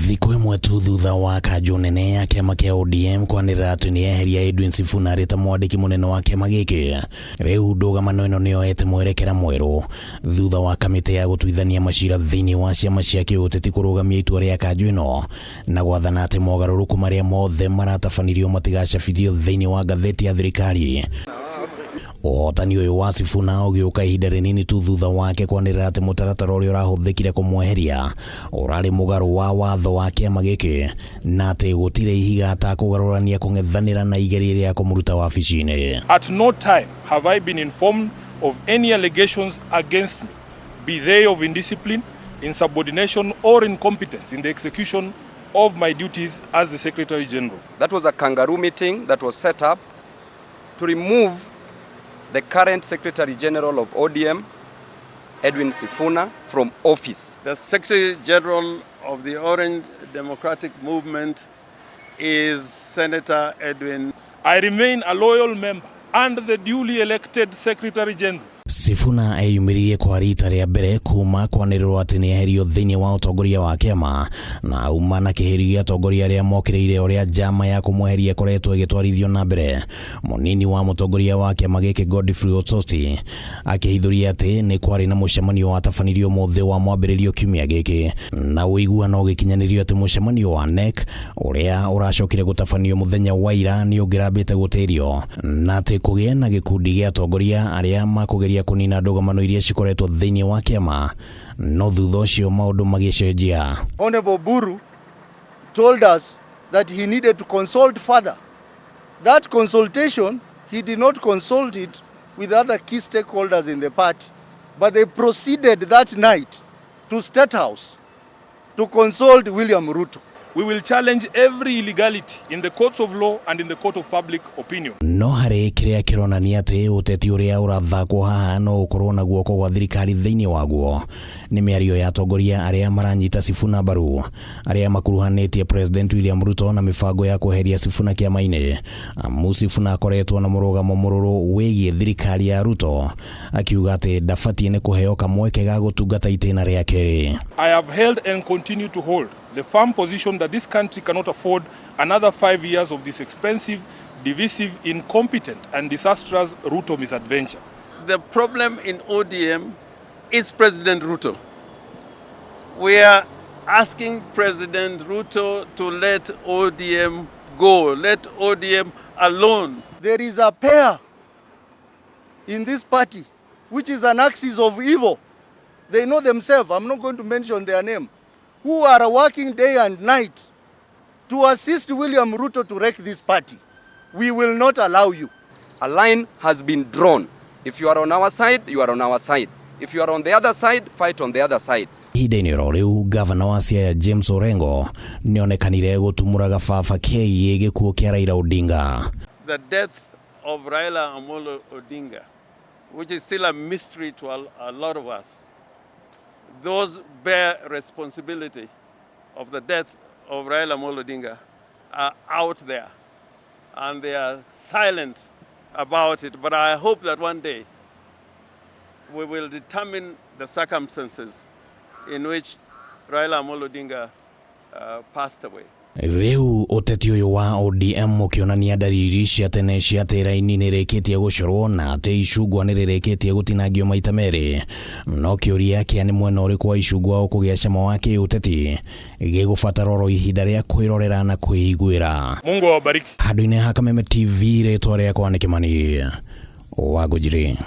Thiko imwe tu thutha wa kanjũ nene ya kĩama kĩa ODM kwanĩrĩra atĩ nĩeheria EDWIN Sifuna arĩ ta mwandĩki mũnene wa kĩama gĩkĩ. Rĩu ndũgamano ĩno nĩyoete mwerekera mwerũ thutha wa kamĩtĩ ya gũtuithania macira thĩinĩ wa ciama cia KIUTETI kũrũgamia itua rĩa kanjũ ĩno na gwathana atĩ mogarũrũku marĩa mothe maratabanirio matigacabithio thĩinĩ wa ngathĩti ya thirikari. Ũhotani ũyũ wa Sifuna ũgĩũka ihinda rĩnini tu thutha wake kwanĩrĩra atĩ mũtaratara ũrĩa ũrahũthĩkire kũmweheria ũrarĩ mũgarũ wa watho wa kĩama gĩkĩ na atĩ gũtirĩ ihiga atakũgarũrania kũng'ethanĩra na igeria rĩa kũmũruta wabici-inĩ. At no time have I been informed of any allegations against me, be they of indiscipline, insubordination or incompetence in the execution of my duties as the Secretary General. That was a kangaroo meeting that was set up to remove the current Secretary General of ODM, EDWIN Sifuna, from office. The Secretary General of the Orange Democratic Movement is Senator Edwin. I remain a loyal member and the duly elected Secretary General. Sifuna eyumĩririe kwa rita rĩa mbere kuma kwanĩrĩrwo atĩ nĩeherio thĩinĩ wa ũtongoria wa kĩama na auma na kĩhĩri gĩa atongoria arĩa mokĩrĩire ũrĩa njama ya kũmweheria ĩkoretwo ĩgĩtwarithio na mbere. Mũnini wa mũtongoria wa kĩama gĩkĩ Godfrey Ototi akĩhithũria atĩ nĩ kwarĩ na mũcemanio watabanirio mũthĩ wa mwambĩrĩrio kiumia gĩkĩ na ũiguano ũgĩkinyanĩrio atĩ mũcemanio wa NEC ũrĩa ũracokire gũtabanio mũthenya wa ira nĩ ũngĩrambĩte gũtĩrio na atĩ kũgĩa na gĩkundi gĩa atongoria arĩa makũgeria kunina ndũgamano iria cikoretwo thĩinĩ wa kĩama no thutha ũcio maũndũ magĩcenjia. Honorable Buru told us that he needed to consult further. That consultation, he did not consult it with other key stakeholders in the party, but they proceeded that night to State House to consult William Ruto. We will challenge every illegality in the courts of law and in the court of public opinion. No harĩ kĩrĩa kĩronania atĩ ũteti ũrĩa ũrathakwo haha no ũkorwo na guoko gwa thirikari thĩinĩ waguo nĩ mĩario ya atongoria arĩa maranyita Sifuna mbaru arĩa makuruhanĩtie President William Ruto na mĩbango ya kweheria Sifuna kĩama-inĩ. Sifuna akoretwo na mũrũgamo mũrũrũ wĩgiĩ thirikari ya Ruto akiuga atĩ ndabatiĩ nĩ kũheo kamweke ga gũtungata itĩna rĩa kerĩ. I have held and continue to hold the firm position that this country cannot afford another 5 years of this expensive, divisive, incompetent and disastrous Ruto misadventure. The problem in ODM is President Ruto. We are asking President Ruto to let ODM go, let ODM alone. There is a pair in this party which is an axis of evil. They know themselves, I'm not going to mention their name, who are working day and night to assist William Ruto to wreck this party. We will not allow you. A line has been drawn. If you are on our side, you are on our side. If you are on the other side, fight on the other side. Ihinda-inĩ rĩu gavana wa Siaya James Orengo nĩonekanire gũtumũra gababa kĩgiĩ gĩkuũ kĩa Raila Odinga. The death of Raila Amolo Odinga, which is still a mystery to a lot of us, those bear responsibility of the death of Raila Amolo Odinga are out there and they are silent about it. But I hope that one day we will determine the circumstances in which Raila Amolo Odinga passed away. Rĩu ũteti ũyũ wa ODM ũkĩonania ndariri cia tene cia atĩ raini nĩrĩkĩtie gũcorwo na atĩ icungwa nĩrĩrĩkĩtie gũtinangio maita merĩ. No kĩũria kĩa nĩ mwena ũrĩkũ wa icungwa ũkũgĩa cama wa KIUTETI gĩgũbatara oro ihinda rĩa kwĩrorera na kwĩiguĩra. Mungu awabariki. Handũ-inĩ ha Kameme TV rĩtwa rĩakwa nĩ Kĩmani wa Ngũnjiri.